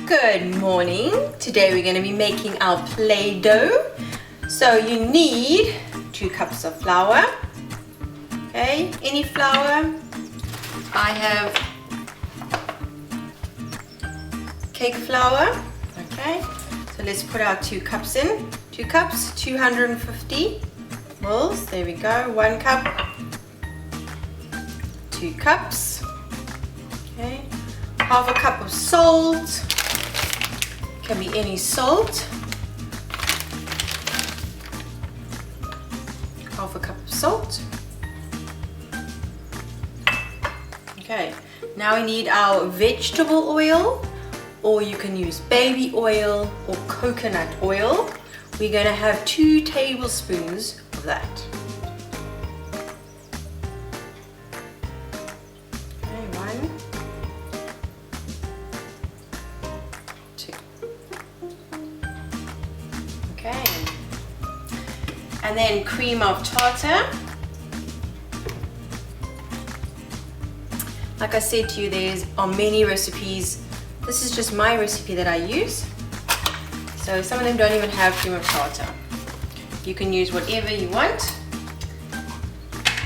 Good morning. Today we're going to be making our Play-Doh. So you need 2 cups of flour. Okay, any flour. I have cake flour. Okay, so let's put our 2 cups in. 2 cups, 250 mils. There we go. 1 cup. 2 cups. Okay, half a cup of salt. Can be any salt. Half a cup of salt. Okay, now we need our vegetable oil, or you can use baby oil or coconut oil. We're going to have 2 tablespoons of that. Okay, 1, 2. Okay, and then cream of tartar. Like I said to you, there are many recipes. This is just my recipe that I use. So some of them don't even have cream of tartar. You can use whatever you want.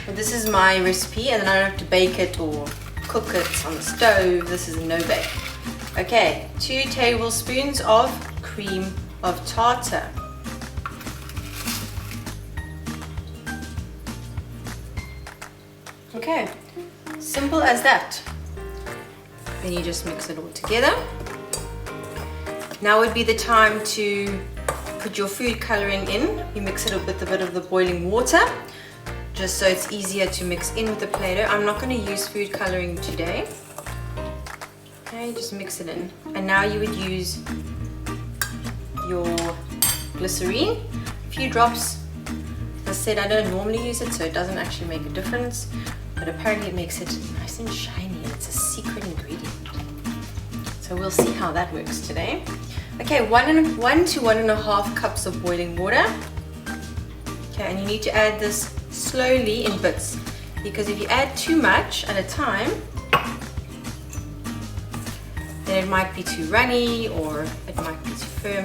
But this is my recipe, and then I don't have to bake it or cook it on the stove. This is a no bake. Okay, 2 tablespoons of cream of tartar. Okay, simple as that. Then you just mix it all together. Now would be the time to put your food coloring in. You mix it up with a bit of the boiling water, just so it's easier to mix in with the Play-Doh. I'm not going to use food coloring today. Okay, just mix it in. And now you would use your glycerine, a few drops. As I said, I don't normally use it, so it doesn't actually make a difference. But apparently it makes it nice and shiny, and it's a secret ingredient. So we'll see how that works today. Okay, 1 to 1.5 cups of boiling water. Okay, and you need to add this slowly in bits, because if you add too much at a time, then it might be too runny or it might be too firm.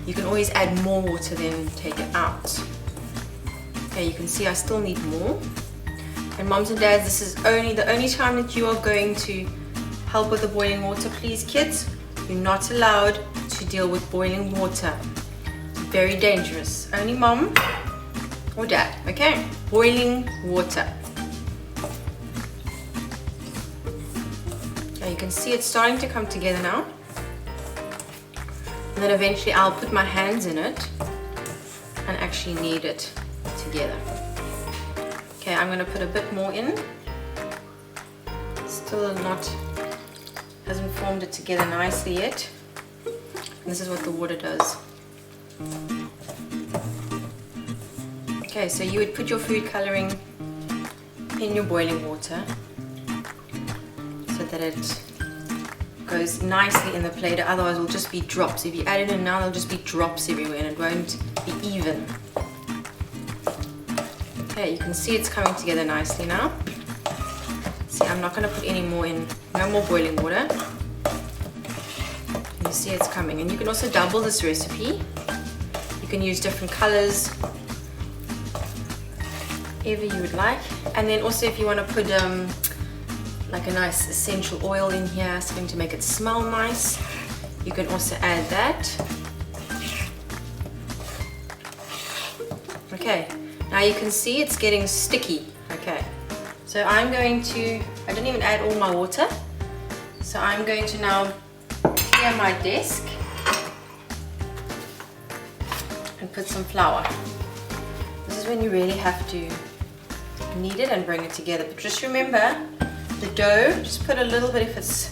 You can always add more water, then take it out. Okay, you can see I still need more. And moms and dads, this is the only time that you are going to help with the boiling water. Please kids, you're not allowed to deal with boiling water. It's very dangerous. Only mom or dad, okay? Boiling water. Okay, you can see it's starting to come together now. And then eventually I'll put my hands in it and actually knead it together. Okay, I'm going to put a bit more in. Still hasn't formed it together nicely yet. And this is what the water does. Okay, so you would put your food coloring in your boiling water so that it goes nicely in the Play-Doh. Otherwise it will just be drops. If you add it in now, there'll just be drops everywhere and it won't be even. Okay, you can see it's coming together nicely now. See, I'm not going to put any more in, no more boiling water. You see it's coming, and you can also double this recipe. You can use different colors, whatever you would like. And then also if you want to put like a nice essential oil in here, something to make it smell nice, you can also add that. Okay. Now you can see it's getting sticky. Okay, so I didn't even add all my water, so I'm going to now clear my desk and put some flour. This is when you really have to knead it and bring it together. But just remember, the dough, just put a little bit if it's,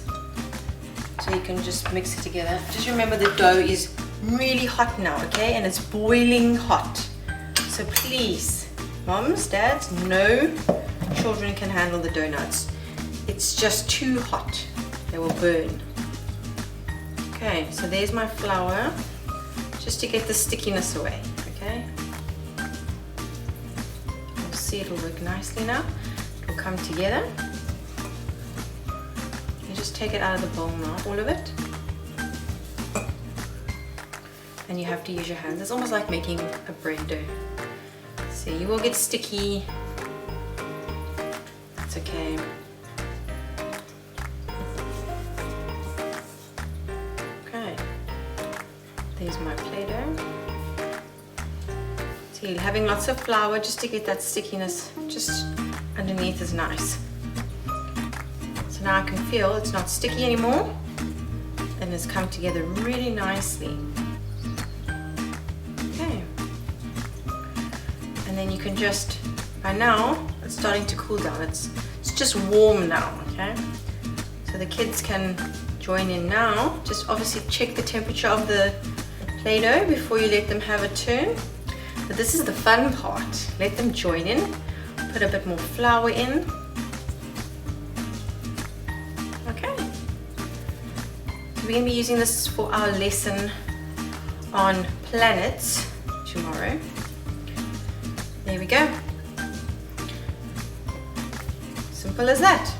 so you can just mix it together. Just remember the dough is really hot now, okay, and it's boiling hot. So please, moms, dads, no children can handle the donuts. It's just too hot. They will burn. Okay, so there's my flour, just to get the stickiness away, okay? You'll see it'll work nicely now. It'll come together. You just take it out of the bowl now, all of it. and you have to use your hands. It's almost like making a bread dough. So you will get sticky. It's okay. Okay, there's my Play-Doh. See, having lots of flour just to get that stickiness just underneath is nice. So now I can feel it's not sticky anymore and it's come together really nicely. Okay. And then you can just, by now, it's starting to cool down. It's just warm now, okay? So the kids can join in now. Just obviously check the temperature of the Play-Doh before you let them have a turn. But this is the fun part. Let them join in. Put a bit more flour in. Okay. So we're going to be using this for our lesson on planets tomorrow. There we go. Simple as that.